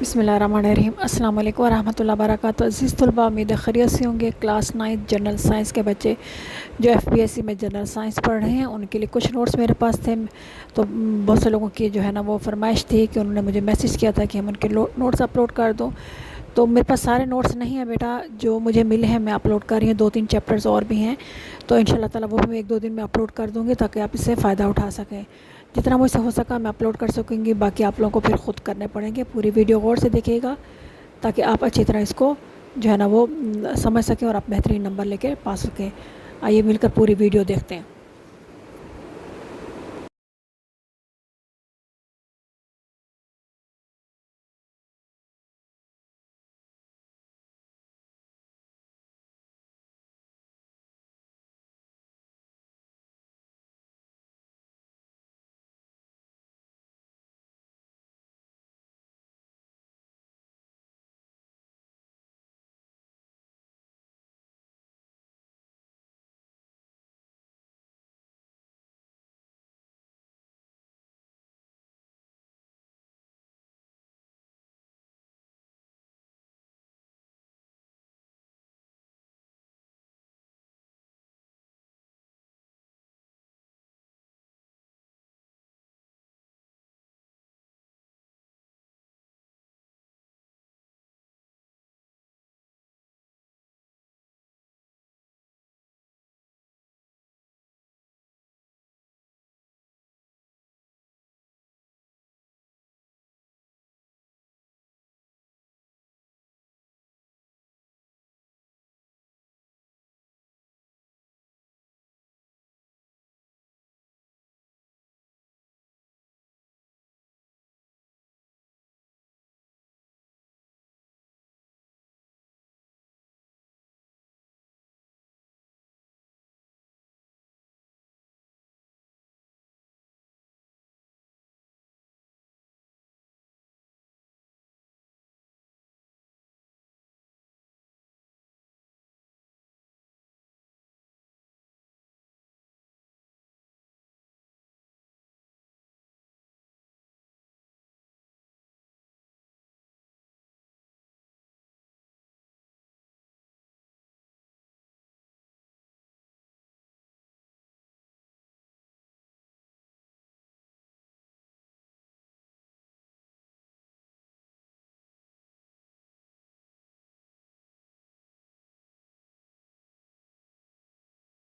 बिस्मिल्लाहिर्रहमानिर्रहीम अस्सलाम वालेकुम वरहमतुल्लाहि वबरकातुहू। अज़ीज़ तलबा, उम्मीद है खैरियत से होंगे। क्लास 9 जनरल साइंस के बच्चे जो FPSC में जनरल साइंस पढ़ रहे हैं उनके लिए कुछ नोट्स मेरे पास थे। तो बहुत से लोगों की जो है ना वो फरमाइश थी कि उन्होंने मुझे मैसेज किया था कि हम उनके नोट्स अपलोड कर दो। तो मेरे पास सारे नोट्स नहीं है बेटा, जो मुझे मिले हैं मैं अपलोड कर रही हूँ। 2-3 चैप्टर्स और भी हैं, तो इंशाल्लाह ताला वो भी मैं 1-2 दिन में अपलोड कर दूँगी ताकि आप इससे फ़ायदा उठा सकें। जितना मुझसे हो सका मैं अपलोड कर सकूँगी, बाकी आप लोगों को फिर ख़ुद करने पड़ेंगे। पूरी वीडियो गौर से देखिएगा ताकि आप अच्छी तरह इसको जो है ना वो समझ सकें और आप बेहतरीन नंबर लेके पा सकें। आइए मिलकर पूरी वीडियो देखते हैं।